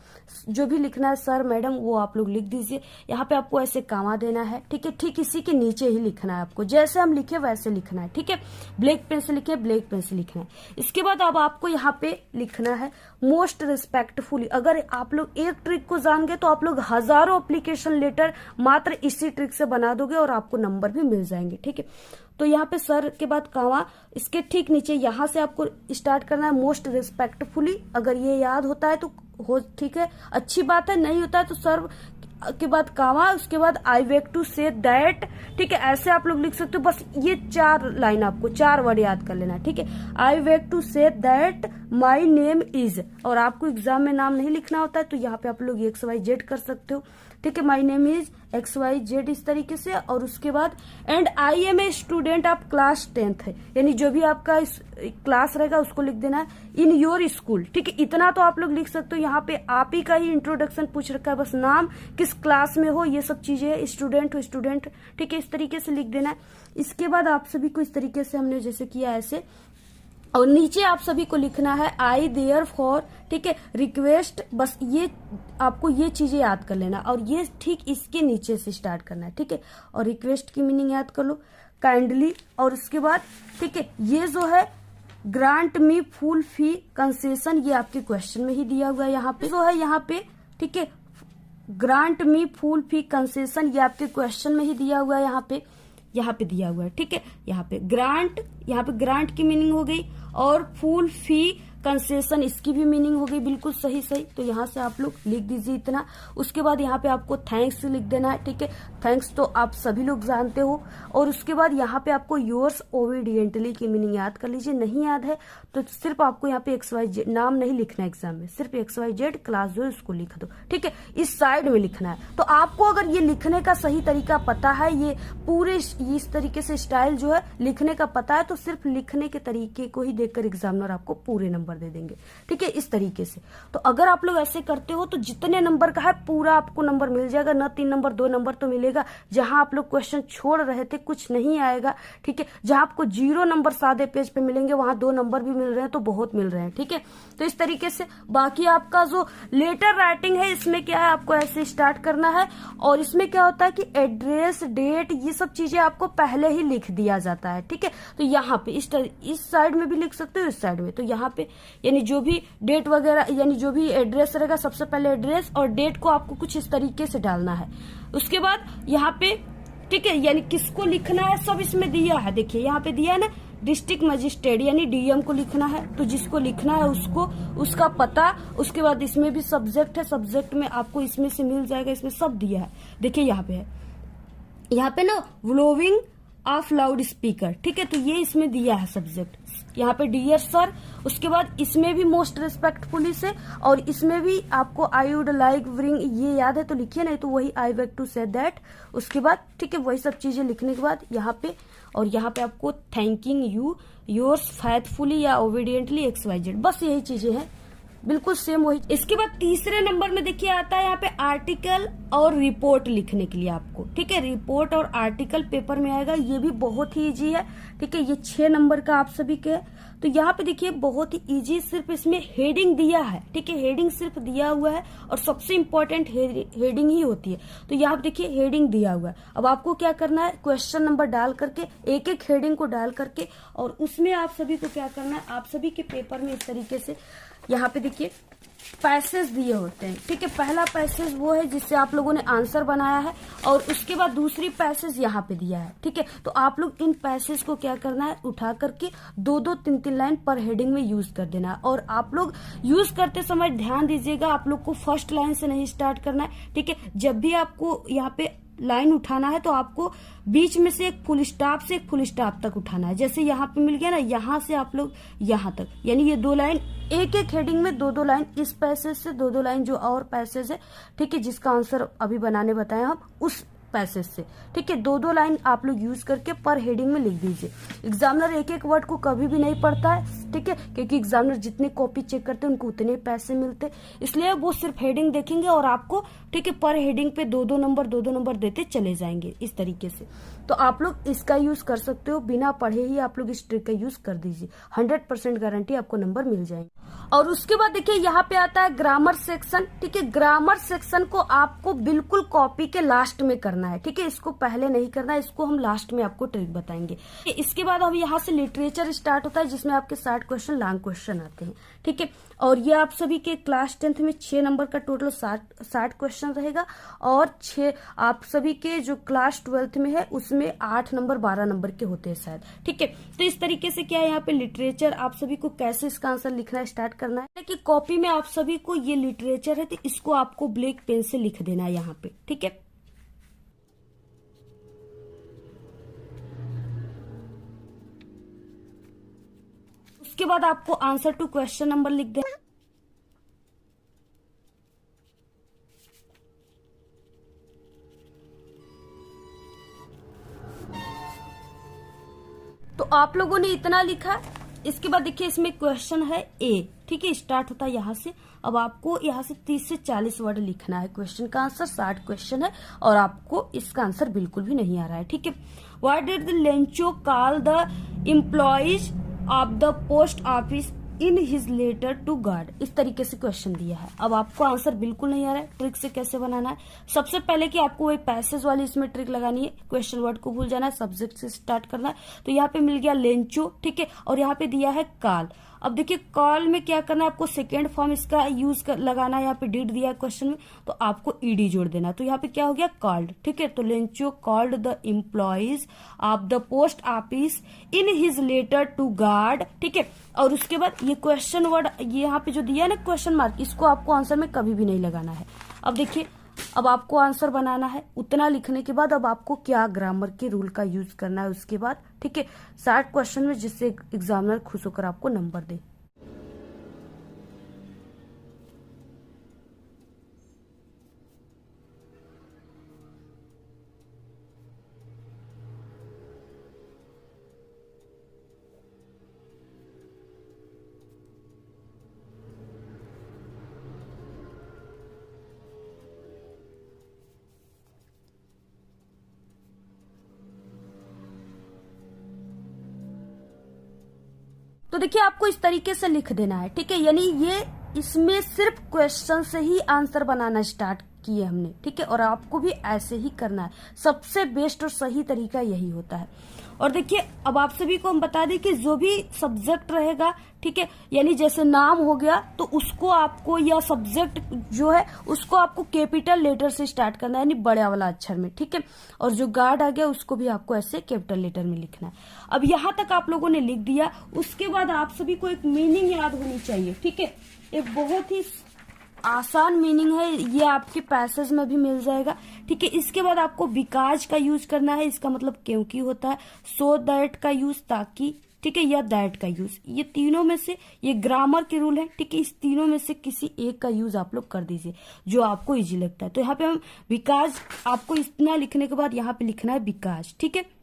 जो भी लिखना है सर मैडम वो आप लोग लिख दीजिए। यहाँ पे आपको ऐसे कामा देना है। ठीक है, ठीक इसी के नीचे ही लिखना है आपको, जैसे हम लिखे वैसे लिखना है। ठीक है, ब्लैक पेन से लिखे, ब्लैक पेन से लिखना है। इसके बाद अब आपको यहाँ पे लिखना है मोस्ट रिस्पेक्टफुली। अगर आप लोग एक ट्रिक को जान गए तो आप लोग हजारों एप्लीकेशन लेटर मात्र इसी ट्रिक से बना दोगे और आपको नंबर भी मिल जाएंगे। ठीक है, तो यहाँ पे सर के बाद कामा, इसके ठीक नीचे यहाँ से आपको स्टार्ट करना है मोस्ट रिस्पेक्टफुली। अगर ये याद होता है तो हो ठीक है, अच्छी बात है, नहीं होता है तो सर के बाद कामा, उसके बाद आई वेक टू से दैट, ठीक है, ऐसे आप लोग लिख सकते हो। बस ये 4 लाइन आपको 4 वर्ड याद कर लेना है, ठीक है। I wake to say that my name is, और आपको एग्जाम में नाम नहीं लिखना होता है तो यहाँ पे आप लोग XYZ कर सकते हो, ठीक है। माई नेम इज XYZ इस तरीके से, और उसके बाद and I am a student of class 10th है, यानी जो भी आपका क्लास रहेगा उसको लिख देना है इन योर स्कूल, ठीक है। इतना तो आप लोग लिख सकते हो। यहाँ पे आप ही का ही इंट्रोडक्शन पूछ रखा है, बस नाम, किस क्लास में हो, ये सब चीजें है, स्टूडेंट हो स्टूडेंट, ठीक है, इस तरीके से लिख देना है। इसके बाद आप सभी को इस तरीके से हमने जैसे किया ऐसे, और नीचे आप सभी को लिखना है आई देयर फॉर, ठीक है, रिक्वेस्ट, बस ये आपको ये चीजें याद कर लेना, और ये ठीक इसके नीचे से स्टार्ट करना है, ठीक है। और रिक्वेस्ट की मीनिंग याद कर लो, काइंडली, और उसके बाद ठीक है ये जो है ग्रांट मी फुल फी कंसेशन, ये आपके क्वेश्चन में ही दिया हुआ है। यहाँ पे जो है यहाँ पे, ठीक है, ग्रांट मी फुल फी कंसेशन, ये आपके क्वेश्चन में ही दिया हुआ है, यहाँ पे दिया हुआ है, ठीक है। यहाँ पे ग्रांट की मीनिंग हो गई, और फुल फी कंसेशन इसकी भी मीनिंग हो गई, बिल्कुल सही। तो यहाँ से आप लोग लिख दीजिए इतना। उसके बाद यहाँ पे आपको थैंक्स लिख देना है, ठीक है। थैंक्स तो आप सभी लोग जानते हो। और उसके बाद यहाँ पे आपको योर्स ओबीडियंटली की मीनिंग याद कर लीजिए। नहीं याद है तो सिर्फ आपको यहाँ पे XYZ नाम नहीं लिखना है एग्जाम में, सिर्फ XYZ क्लास जो है उसको लिख दो, ठीक है। इस साइड में लिखना है। तो आपको अगर ये लिखने का सही तरीका पता है, ये पूरे इस तरीके से स्टाइल जो है लिखने का पता है, तो सिर्फ लिखने के तरीके को ही देखकर एग्जामिनर आपको पूरे नंबर दे देंगे, ठीक है, इस तरीके से। तो अगर आप लोग ऐसे करते हो तो जितने नंबर का है पूरा आपको नंबर मिल जाएगा, न 3 नंबर 2 नंबर तो मिलेगा। जहां आप लोग क्वेश्चन छोड़ रहे थे कुछ नहीं आएगा, ठीक है। जहां आपको 0 नंबर सादे पेज पे मिलेंगे वहां 2 नंबर भी मिल रहे हैं, तो बहुत मिल रहे हैं, ठीक है। तो इस तरीके से बाकी आपका जो लेटर राइटिंग है इसमें क्या है, आपको ऐसे स्टार्ट करना है। और इसमें क्या होता है कि एड्रेस, डेट, ये सब चीजें आपको पहले ही लिख दिया जाता है, ठीक है। तो यहाँ पे इस साइड में भी लिख सकते हो, इस साइड में। तो यहाँ पे यानी जो भी डेट वगैरह, यानी जो भी एड्रेस रहेगा, सबसे पहले एड्रेस और डेट को आपको कुछ इस तरीके से डालना है। उसके बाद यहाँ पे, ठीक है, यानी किसको लिखना है सब इसमें दिया है। देखिए यहाँ पे दिया है ना, डिस्ट्रिक्ट मजिस्ट्रेट यानी DM को लिखना है। तो जिसको लिखना है उसको, उसका पता, उसके बाद इसमें भी सब्जेक्ट है, सब्जेक्ट में आपको इसमें से मिल जाएगा, इसमें सब दिया है। देखिए यहाँ पे है, यहाँ पे ना व्लोविंग ऑफ लाउड स्पीकर, ठीक है। तो ये इसमें दिया है सब्जेक्ट, यहाँ पे डियर सर। उसके बाद इसमें भी मोस्ट रिस्पेक्टफुली से, और इसमें भी आपको आई वुड लाइक ब्रिंग, ये याद है तो लिखिए, नहीं तो वही आई वेक टू से दैट। उसके बाद ठीक है वही सब चीजें लिखने के बाद यहाँ पे, और यहाँ पे आपको थैंकिंग यू योर्स फेथफुली या ओबीडियंटली XYZ, बस यही चीजें हैं, बिल्कुल सेम वही। इसके बाद तीसरे नंबर में देखिए आता है यहाँ पे आर्टिकल और रिपोर्ट लिखने के लिए आपको, ठीक है। रिपोर्ट और आर्टिकल पेपर में आएगा, ये भी बहुत ही इजी है, ठीक है। ये 6 नंबर का आप सभी के। तो यहाँ पे देखिए बहुत ही इजी, सिर्फ इसमें हेडिंग दिया है, ठीक है। हेडिंग सिर्फ दिया हुआ है, और सबसे इम्पोर्टेंट हेडिंग ही होती है। तो यहाँ पे देखिए हेडिंग दिया हुआ है। अब आपको क्या करना है, क्वेश्चन नंबर डाल करके एक एक हेडिंग को डाल करके, और उसमें आप सभी को क्या करना है, आप सभी के पेपर में इस तरीके से यहाँ पे देखिए पैसेज दिए होते हैं, ठीक है। पहला पैसेज वो है जिससे आप लोगों ने आंसर बनाया है, और उसके बाद दूसरी पैसेज यहाँ पे दिया है, ठीक है। तो आप लोग इन पैसेज को क्या करना है, उठा करके 2-2, 3-3 लाइन पर हेडिंग में यूज कर देना है। और आप लोग यूज करते समय ध्यान दीजिएगा, आप लोग को फर्स्ट लाइन से नहीं स्टार्ट करना है, ठीक है। जब भी आपको यहाँ पे लाइन उठाना है तो आपको बीच में से एक फुल स्टॉप से एक फुल स्टॉप तक उठाना है। जैसे यहाँ पे मिल गया ना, यहाँ से आप लोग यहाँ तक, यानी ये 2 लाइन, एक एक हेडिंग में 2-2 लाइन, इस पैसेज से 2-2 लाइन जो और पैसेज है, ठीक है, जिसका आंसर अभी बनाने बताए हम उस पैसेज से, ठीक है। 2-2 लाइन आप लोग यूज करके पर हेडिंग में लिख दीजिए। एग्जामिनर एक एक वर्ड को कभी भी नहीं पढ़ता है, ठीक है, क्योंकि एग्जामिनर जितने कॉपी चेक करते हैं उनको उतने पैसे मिलते, इसलिए वो सिर्फ हेडिंग देखेंगे और आपको, ठीक है, पर हेडिंग पे 2-2 नंबर देते चले जाएंगे इस तरीके से। तो आप लोग इसका यूज कर सकते हो, बिना पढ़े ही आप लोग इस ट्रिक का यूज कर दीजिए, 100% गारंटी आपको नंबर मिल जाएंगे। और उसके बाद देखिए यहाँ पे आता है ग्रामर सेक्शन, ठीक है। ग्रामर सेक्शन को आपको बिल्कुल कॉपी के लास्ट में करना है, ठीक है। इसको पहले नहीं करना है, इसको हम लास्ट में आपको ट्रिक बताएंगे। इसके बाद अब यहाँ से लिटरेचर स्टार्ट होता है, जिसमें आपके 60 क्वेश्चन लॉन्ग क्वेश्चन आते हैं, ठीक है। और ये आप सभी के क्लास 10th में 6 नंबर का टोटल 60 क्वेश्चन रहेगा, और 6 आप सभी के जो क्लास 12th में है उसमें 8 नंबर 12 नंबर के होते हैं शायद, ठीक है। तो इस तरीके से क्या है, यहाँ पे लिटरेचर आप सभी को कैसे इसका आंसर लिखना है स्टार्ट करना है कि कॉपी में आप सभी को ये लिटरेचर है तो इसको आपको ब्लैक पेन से लिख देना है यहाँ पे, ठीक है। उसके बाद आपको आंसर टू क्वेश्चन नंबर लिख देना। तो आप लोगों ने इतना लिखा। इसके बाद देखिए इसमें क्वेश्चन है ए, ठीक है, स्टार्ट होता है यहाँ से। अब आपको यहाँ से 30 से 40 वर्ड लिखना है। क्वेश्चन का आंसर 60 क्वेश्चन है और आपको इसका आंसर बिल्कुल भी नहीं आ रहा है, ठीक है। What did the Lencho call the employees of the post office in his letter to God. इस तरीके से क्वेश्चन दिया है। अब आपको आंसर बिल्कुल नहीं आ रहा है। ट्रिक से कैसे बनाना है, सबसे पहले कि आपको वही पैसेज वाली इसमें ट्रिक लगानी है। क्वेश्चन वर्ड को भूल जाना है, सब्जेक्ट से स्टार्ट करना है। तो यहाँ पे मिल गया लेंचो, ठीक है, और यहाँ पे दिया है कॉल। अब देखिए कॉल में क्या करना है, आपको सेकेंड फॉर्म इसका यूज लगाना है। यहाँ पे डिड दिया है क्वेश्चन में, तो आपको ईडी जोड़ देना। तो यहाँ पे क्या हो गया, कॉल्ड, ठीक है। तो Lencho called the employees of the post office in his letter to God, ठीक है। और उसके बाद ये क्वेश्चन वर्ड ये यहाँ पे जो दिया है ना क्वेश्चन मार्क, इसको आपको आंसर में कभी भी नहीं लगाना है। अब देखिए अब आपको आंसर बनाना है। उतना लिखने के बाद अब आपको क्या ग्रामर के रूल का यूज करना है उसके बाद, ठीक है। 60 क्वेश्चन में जिससे एग्जामिनर खुश होकर आपको नंबर दे। तो देखिए आपको इस तरीके से लिख देना है, ठीक है। यानी ये इसमें सिर्फ क्वेश्चन से ही आंसर बनाना स्टार्ट किए हमने, ठीक है। और आपको भी ऐसे ही करना है। सबसे बेस्ट और सही तरीका यही होता है। और देखिए अब आप सभी को हम बता दें कि जो भी सब्जेक्ट रहेगा, ठीक है, यानी जैसे नाम हो गया तो उसको आपको, या सब्जेक्ट जो है उसको आपको कैपिटल लेटर से स्टार्ट करना है, यानी बड़े वाला अक्षर में, ठीक है। और जो गार्ड आ गया उसको भी आपको ऐसे कैपिटल लेटर में लिखना है। अब यहाँ तक आप लोगों ने लिख दिया। उसके बाद आप सभी को एक मीनिंग याद होनी चाहिए, ठीक है। एक बहुत ही आसान मीनिंग है, ये आपके पैसेज में भी मिल जाएगा, ठीक है। इसके बाद आपको बिकॉज का यूज करना है। इसका मतलब क्योंकि होता है। सो दैट का यूज ताकि, ठीक है, या दैट का यूज। ये तीनों में से, ये ग्रामर के रूल है, ठीक है। इस तीनों में से किसी एक का यूज आप लोग कर दीजिए जो आपको इजी लगता है। तो यहाँ पे हम बिकॉज, आपको इतना लिखने के बाद यहाँ पे लिखना है बिकॉज, ठीक है।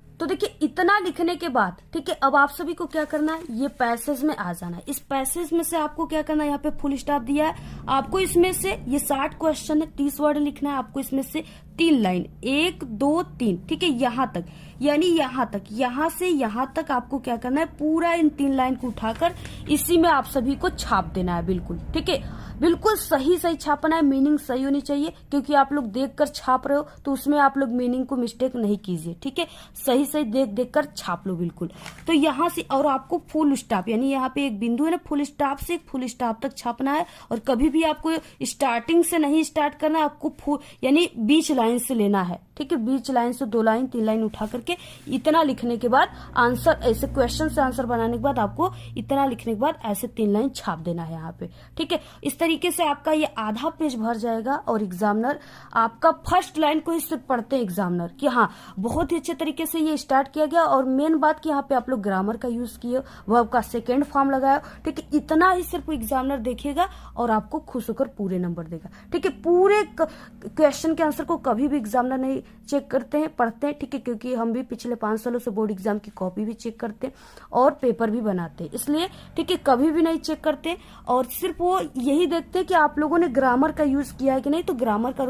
तो देखिए इतना लिखने के बाद, ठीक है, अब आप सभी को क्या करना है, ये पैसेज में आ जाना है। इस पैसेज में से आपको क्या करना है, यहाँ पे फुल स्टॉप दिया है। आपको इसमें से ये 60 क्वेश्चन है, 30 वर्ड लिखना है। आपको इसमें से 3 लाइन, 1 2 3, ठीक है, यहाँ तक, यानी यहाँ तक, यहाँ से यहाँ तक आपको क्या करना है, पूरा इन 3 लाइन को उठाकर इसी में आप सभी को छाप देना है, बिल्कुल, ठीक है। बिल्कुल सही सही छापना है, मीनिंग सही होनी चाहिए, क्योंकि आप लोग देखकर छाप रहे हो तो उसमें आप लोग मीनिंग को मिस्टेक नहीं कीजिए, ठीक है। सही सही देख देख कर छाप लो, बिल्कुल। तो यहाँ से, और आपको फुल स्टॉप, यानी यहाँ पे एक बिंदु है ना, फुल स्टॉप से फुल स्टॉप तक छापना है। और कभी भी आपको स्टार्टिंग से नहीं स्टार्ट करना है, आपको यानी बीच लाइन से लेना है, ठीक है। बीच लाइन से 2 लाइन 3 लाइन उठा करके इतना लिखने के बाद आंसर, ऐसे क्वेश्चन से आंसर बनाने के बाद आपको इतना लिखने के बाद ऐसे 3 लाइन छाप देना है यहाँ पे, ठीक है। इस तरीके से आपका ये आधा पेज भर जाएगा और एग्जामिनर आपका फर्स्ट लाइन को ही सिर्फ पढ़ते हैं एग्जामिनर कि हाँ बहुत ही अच्छे तरीके से ये स्टार्ट किया गया। और मेन बात कि यहाँ पे आप लोग ग्रामर का यूज किए, वर्ब का सेकेंड फॉर्म लगाया, ठीक है। इतना ही सिर्फ एग्जामिनर देखेगा और आपको खुश होकर पूरे नंबर देगा, ठीक है। पूरे क्वेश्चन के आंसर को कभी भी एग्जामिनर नहीं चेक करते हैं, पढ़ते हैं, ठीक है, क्योंकि हम भी पिछले 5 सालों से बोर्ड एग्जाम की कॉपी भी चेक करते हैं और पेपर भी बनाते हैं, इसलिए, ठीक है, कभी भी नहीं चेक करते। और सिर्फ वो यही देखते हैं कि आप लोगों ने ग्रामर का यूज किया है कि नहीं। तो ग्रामर का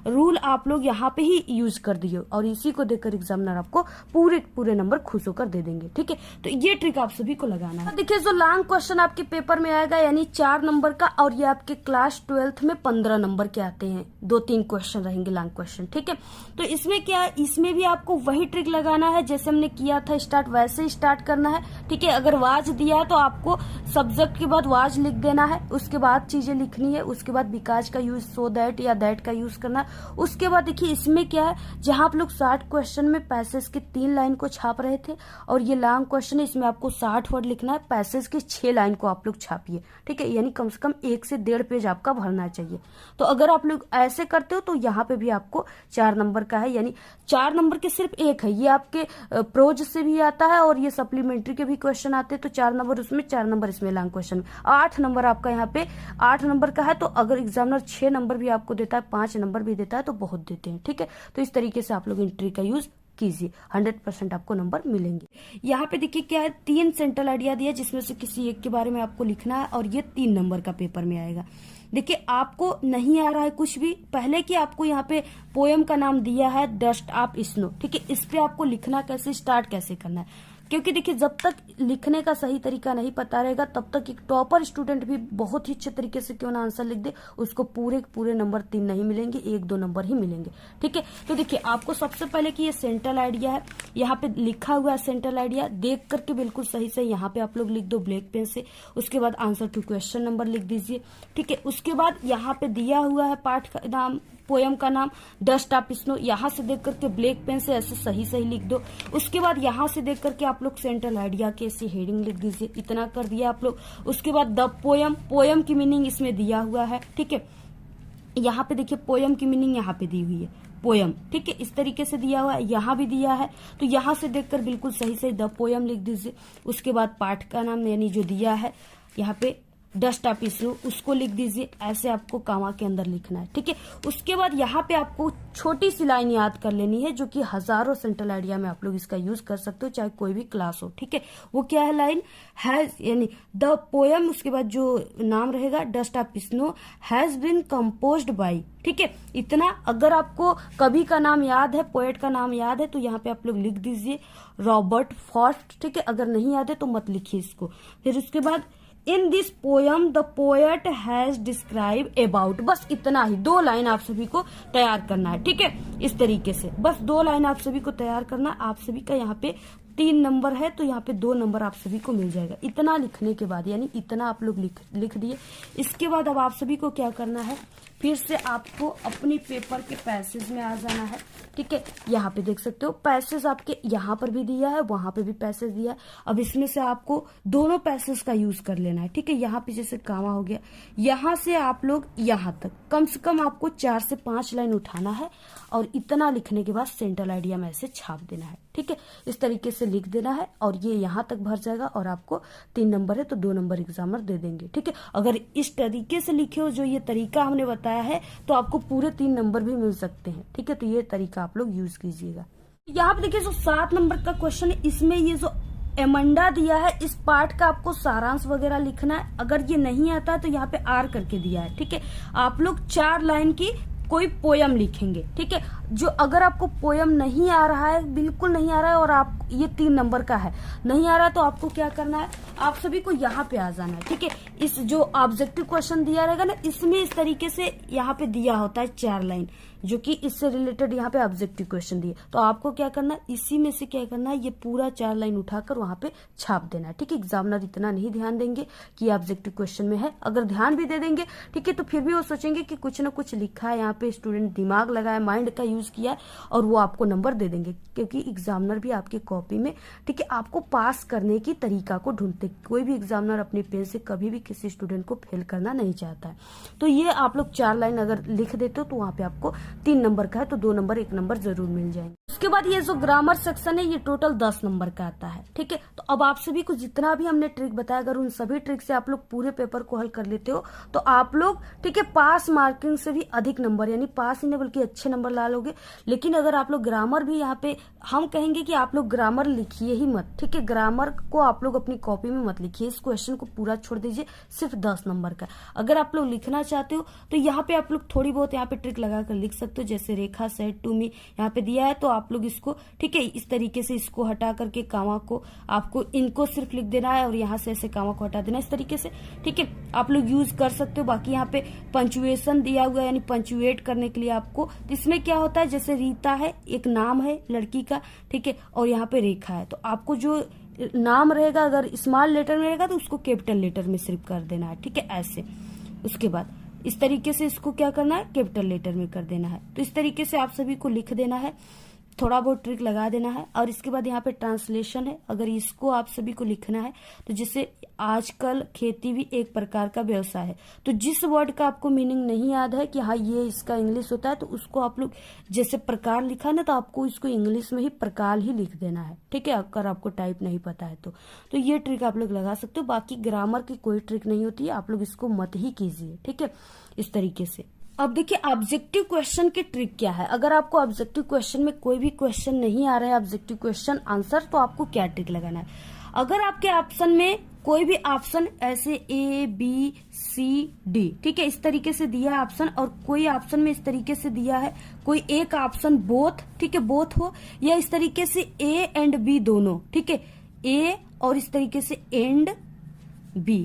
रूल आप लोग यहाँ पे ही यूज कर दिए और इसी को देखकर एग्जामिनर आपको पूरे नंबर खुश होकर दे देंगे, ठीक है। तो ये ट्रिक आप सभी को लगाना है। देखिए जो लॉन्ग क्वेश्चन आपके पेपर में आएगा, यानी 4 नंबर का, और ये आपके क्लास 12th में 15 नंबर के आते हैं। 2-3 क्वेश्चन रहेंगे लॉन्ग क्वेश्चन, ठीक है। तो इसमें क्या है, इसमें भी आपको वही ट्रिक लगाना है जैसे हमने किया था स्टार्ट, वैसे ही स्टार्ट करना है। ठीक है, अगर वाज दिया है तो आपको सब्जेक्ट के बाद वाज लिख देना है, उसके बाद चीजें लिखनी है, उसके बाद बिकॉज का यूज, सो दैट या दैट का यूज करना है। उसके बाद देखिए इसमें क्या है, जहां आप लोग 60 क्वेश्चन में पैसेज के 3 लाइन को छाप रहे थे और ये लॉन्ग क्वेश्चन है, इसमें आपको 60 वर्ड लिखना है, पैसेज की 6 लाइन को आप लोग छापिए। ठीक है, यानी कम से कम 1 से 1.5 पेज आपका भरना चाहिए। तो अगर आप लोग ऐसे करते हो तो यहाँ पे भी आपको 4 नंबर का है, यानी 4 नंबर के सिर्फ एक है, ये आपके प्रोज से भी आता है और ये सप्लीमेंट्री के भी क्वेश्चन आते हैं, तो 4 नंबर उसमें, 4 नंबर इसमें लॉन्ग क्वेश्चन। 8 नंबर आपका यहाँ पे 8 नंबर का है, तो अगर एग्जामिनर 6 नंबर भी आपको देता है, 5 नंबर भी देता है तो बहुत देते हैं। ठीक है, तो इस तरीके से आप लोग इन ट्रिक का यूज कीजिए, 100% आपको नंबर मिलेंगे। यहाँ पे देखिए क्या है, 3 सेंट्रल आइडिया दिया जिसमें से किसी एक के बारे में आपको लिखना है और ये 3 नंबर का पेपर में आएगा। देखिए आपको नहीं आ रहा है कुछ भी, पहले कि आपको यहाँ पे पोयम का नाम दिया है डस्ट ऑफ स्नो। ठीक है, इस पे आपको लिखना कैसे, स्टार्ट कैसे करना है, क्योंकि देखिए जब तक लिखने का सही तरीका नहीं पता रहेगा तब तक एक टॉपर स्टूडेंट भी बहुत ही अच्छे तरीके से क्यों ना आंसर लिख दे, उसको पूरे नंबर 3 नहीं मिलेंगे, 1-2 नंबर ही मिलेंगे। ठीक है, तो देखिए आपको सबसे पहले कि ये सेंट्रल आइडिया है, यहाँ पे लिखा हुआ है सेंट्रल आइडिया, देख करके बिल्कुल सही से यहाँ पे आप लोग लिख दो ब्लैक पेन से। उसके बाद आंसर टू क्वेश्चन नंबर लिख दीजिए। ठीक है, उसके बाद यहाँ पे दिया हुआ है पाठ का नाम, पोयम का नाम डस्ट ऑफ स्नो, यहाँ से देख करके ब्लैक पेन से ऐसे सही लिख दो। उसके बाद यहाँ से देख करके आप लोग सेंट्रल आइडिया के ऐसे हेडिंग लिख दीजिए। इतना कर दिया आप लोग। उसके बाद द पोयम, पोयम की मीनिंग इसमें दिया हुआ है। ठीक है, यहाँ पे देखिए पोयम की मीनिंग यहाँ पे दी हुई है, पोयम। ठीक है, इस तरीके से दिया हुआ है, यहाँ भी दिया है, तो यहाँ से देखकर बिल्कुल सही द पोयम लिख दीजिए। उसके बाद पाठ का नाम यानी जो दिया है यहाँ पे डस्ट ऑफ स्नो, उसको लिख दीजिए। ऐसे आपको कामा के अंदर लिखना है। ठीक है, उसके बाद यहाँ पे आपको छोटी सी लाइन याद कर लेनी है जो कि हजारों सेंट्रल आइडिया में आप लोग इसका यूज कर सकते हो, चाहे कोई भी क्लास हो। ठीक है, वो क्या है लाइन, हैज यानी द पोयम, उसके बाद जो नाम रहेगा dust of snow has been composed by. ठीक है, इतना अगर आपको कवि का नाम याद है, पोएट का नाम याद है तो यहाँ पे आप लोग लिख दीजिए रॉबर्ट फ्रॉस्ट। ठीक है, अगर नहीं याद है तो मत लिखिए इसको। फिर उसके बाद in this poem the poet has describe about, बस इतना ही 2 लाइन आप सभी को तैयार करना है। ठीक है, इस तरीके से बस 2 लाइन आप सभी को तैयार करना। आप सभी का यहाँ पे 3 नंबर है तो यहाँ पे 2 नंबर आप सभी को मिल जाएगा। इतना लिखने के बाद यानी इतना आप लोग लिख दिए। इसके बाद अब आप सभी को क्या करना है, फिर से आपको अपनी पेपर के पैसेज में आ जाना है। ठीक है, यहाँ पे देख सकते हो पैसेज आपके यहाँ पर भी दिया है, वहां पे भी पैसेज दिया है। अब इसमें से आपको दोनों पैसेज का यूज कर लेना है। ठीक है, यहाँ पे जैसे कामा हो गया, यहाँ से आप लोग यहाँ तक कम से कम आपको 4 से 5 लाइन उठाना है और इतना लिखने के बाद सेंट्रल आइडिया में ऐसे छाप देना है। ठीक है, इस तरीके से लिख देना है और ये यहाँ तक भर जाएगा और आपको 3 नंबर है तो 2 नंबर एग्जामिनर दे देंगे। ठीक है, अगर इस तरीके से लिखे हो जो ये तरीका हमने बताया है तो आपको पूरे 3 नंबर भी मिल सकते हैं। ठीक है, तो ये तरीका आप लोग यूज कीजिएगा। यहाँ पे देखिए जो 7 नंबर का क्वेश्चन है, इसमें ये जो एमंडा दिया है, इस पार्ट का आपको सारांश वगैरह लिखना है। अगर ये नहीं आता है तो यहाँ पे आर करके दिया है। ठीक है, आप लोग 4 लाइन की कोई पोयम लिखेंगे। ठीक है, जो अगर आपको पोयम नहीं आ रहा है, बिल्कुल नहीं आ रहा है और आप ये 3 नंबर का है, नहीं आ रहा है तो आपको क्या करना है, आप सभी को यहाँ पे आ जाना है। ठीक है, इस जो ऑब्जेक्टिव क्वेश्चन दिया रहेगा ना, इसमें इस तरीके से यहाँ पे दिया होता है 4 लाइन जो कि इससे रिलेटेड यहाँ पे ऑब्जेक्टिव क्वेश्चन दिए, तो आपको क्या करना है, इसी में से क्या करना है, ये पूरा 4 लाइन उठाकर वहां पे छाप देना है। ठीक है, एग्जामिनर इतना नहीं ध्यान देंगे कि ऑब्जेक्टिव क्वेश्चन में है, अगर ध्यान भी दे देंगे ठीक है तो फिर भी वो सोचेंगे कि कुछ ना कुछ लिखा है यहाँ पे, स्टूडेंट दिमाग लगाया, माइंड का यूज किया और वो आपको नंबर दे देंगे, क्योंकि एग्जामिनर भी आपकी कॉपी में ठीक है आपको पास करने की तरीका को ढूंढते। कोई भी एग्जामिनर अपने पेन से कभी भी किसी स्टूडेंट को फेल करना नहीं चाहता है। तो ये आप लोग 4 लाइन अगर लिख देते हो तो वहां पे आपको 3 नंबर का है तो 2 नंबर 1 नंबर जरूर मिल जाएंगे। उसके बाद ये जो ग्रामर सेक्शन है ये टोटल 10 नंबर का आता है। ठीक है, तो अब आप सभी को जितना भी हमने ट्रिक बताया, अगर उन सभी ट्रिक से आप लोग पूरे पेपर को हल कर लेते हो तो आप लोग ठीक है पास मार्किंग से भी अधिक नंबर, यानी पास ही नहीं बल्कि अच्छे नंबर ला लोगे। लेकिन अगर आप लोग ग्रामर भी यहाँ पे हम कहेंगे कि आप लोग ग्रामर लिखिए ही मत। ठीक है, ग्रामर को आप लोग अपनी कॉपी में मत लिखिए, इस क्वेश्चन को पूरा छोड़ दीजिए, सिर्फ 10 नंबर का। अगर आप लोग लिखना चाहते हो तो यहाँ पे आप लोग थोड़ी बहुत यहाँ पे ट्रिक लगा कर लिख सकते हो, जैसे रेखा सेड टू मी यहाँ पे दिया है तो आप आप लोग इसको, ठीक है, इस तरीके से इसको हटा करके कामा को आपको इनको सिर्फ लिख देना है और यहाँ से ऐसे कामा को हटा देना इस तरीके से, ठीक है। आप लोग यूज कर सकते हो। बाकी यहाँ पे पंचुएशन दिया हुआ है, यानी पंचुएट करने के लिए आपको, इसमें क्या होता है, जैसे रीता है, एक नाम है लड़की का, ठीक है, और यहाँ पे रेखा है, तो आपको जो नाम रहेगा अगर स्मॉल लेटर में रहेगा तो उसको कैपिटल लेटर में सिर्फ कर देना है, ठीक है, ऐसे। उसके बाद इस तरीके से इसको क्या करना है, कैपिटल लेटर में कर देना है। तो इस तरीके से आप सभी को लिख देना है, थोड़ा बहुत ट्रिक लगा देना है। और इसके बाद यहाँ पे ट्रांसलेशन है, अगर इसको आप सभी को लिखना है तो जैसे आजकल खेती भी एक प्रकार का व्यवसाय है, तो जिस वर्ड का आपको मीनिंग नहीं याद है कि हाँ ये इसका इंग्लिश होता है, तो उसको आप लोग जैसे प्रकार लिखा ना, तो आपको इसको इंग्लिश में ही प्रकार ही लिख देना है, ठीक है, अगर आपको टाइप नहीं पता है तो ये ट्रिक आप लोग लगा सकते हो। बाकी ग्रामर की कोई ट्रिक नहीं होती है, आप लोग इसको मत ही कीजिए, ठीक है, इस तरीके से। अब देखिए ऑब्जेक्टिव क्वेश्चन की ट्रिक क्या है। अगर आपको ऑब्जेक्टिव क्वेश्चन में कोई भी क्वेश्चन नहीं आ रहा है, ऑब्जेक्टिव क्वेश्चन आंसर, तो आपको क्या ट्रिक लगाना है। अगर आपके ऑप्शन में कोई भी ऑप्शन ऐसे A B C D, ठीक है, इस तरीके से दिया है ऑप्शन, और कोई ऑप्शन में इस तरीके से दिया है, कोई एक ऑप्शन बोथ, ठीक है, बोथ हो, या इस तरीके से A एंड B दोनों, ठीक है, A और इस तरीके से and B,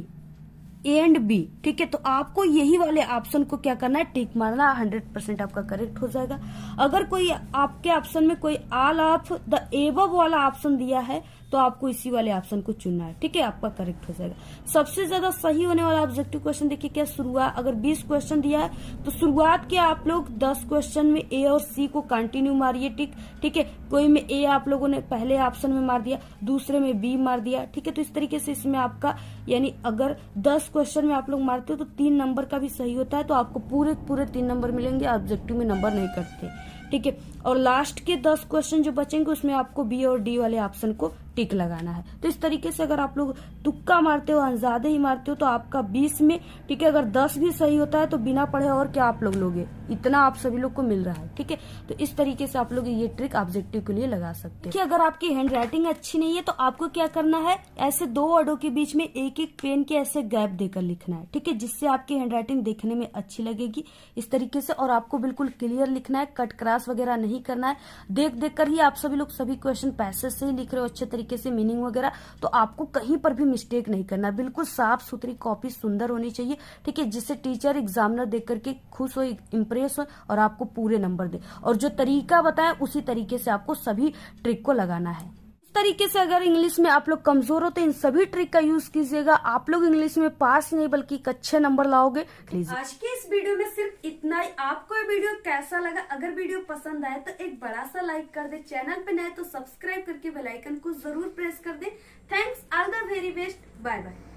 A and B, ठीक है, तो आपको यही वाले ऑप्शन को क्या करना है, टिक मारना, 100% आपका करेक्ट हो जाएगा। अगर कोई आपके ऑप्शन में कोई ऑल ऑफ द एबव वाला ऑप्शन दिया है तो आपको इसी वाले ऑप्शन को चुनना है, ठीक है, आपका करेक्ट हो जाएगा। सबसे ज्यादा सही होने वाला ऑब्जेक्टिव क्वेश्चन देखिए क्या, शुरुआत, अगर 20 क्वेश्चन दिया है तो शुरुआत के आप लोग 10 क्वेश्चन में ए और सी को कंटिन्यू मारिए, ठीक है, कोई में ए आप लोगों ने पहले ऑप्शन में मार दिया, दूसरे में बी मार दिया, ठीक है, तो इस तरीके से इसमें आपका, यानी अगर 10 क्वेश्चन में आप लोग मारते हो तो 3 नंबर का भी सही होता है, तो आपको पूरे 3 नंबर मिलेंगे, ऑब्जेक्टिव में नंबर नहीं कटते, ठीक है। और लास्ट के 10 क्वेश्चन जो बचेंगे उसमें आपको बी और डी वाले ऑप्शन को टिक लगाना है। तो इस तरीके से अगर आप लोग तुक्का मारते हो, अंदाजे ही मारते हो, तो आपका 20 में, ठीक है, अगर 10 भी सही होता है तो बिना पढ़े और क्या आप लोग लोगे, इतना आप सभी लोग को मिल रहा है, ठीक है। तो इस तरीके से आप लोग ये ट्रिक ऑब्जेक्टिव के लिए लगा सकते हैं। कि अगर आपकी हैंड राइटिंग अच्छी नहीं है तो आपको क्या करना है, ऐसे 2 वर्डों के बीच में एक एक पेन के ऐसे गैप देकर लिखना है, ठीक है, जिससे आपकी हैंड राइटिंग देखने में अच्छी लगेगी इस तरीके से। और आपको बिल्कुल क्लियर लिखना है, कट क्रॉस वगैरह नहीं करना है। देख कर ही आप सभी लोग सभी क्वेश्चन पैसेज से ही लिख रहे हो अच्छे तरीके से, मीनिंग वगैरह, तो आपको कहीं पर भी मिस्टेक नहीं करना, बिल्कुल साफ सुथरी कॉपी सुंदर होनी चाहिए, ठीक है, जिससे टीचर एग्जामिनर देख करके खुश हो, इंप्रेस हो और आपको पूरे नंबर दे। और जो तरीका बताया उसी तरीके से आपको सभी ट्रिक को लगाना है। तरीके से अगर इंग्लिश में आप लोग कमजोर हो तो इन सभी ट्रिक का यूज कीजिएगा, आप लोग इंग्लिश में पास ही नहीं बल्कि अच्छे नंबर लाओगे। आज के इस वीडियो में सिर्फ इतना ही। आपको ये वीडियो कैसा लगा, अगर वीडियो पसंद आए तो एक बड़ा सा लाइक कर दे, चैनल पे नए तो सब्सक्राइब करके बेल आइकन को जरूर प्रेस कर दे। Thanks, all the very best, bye bye.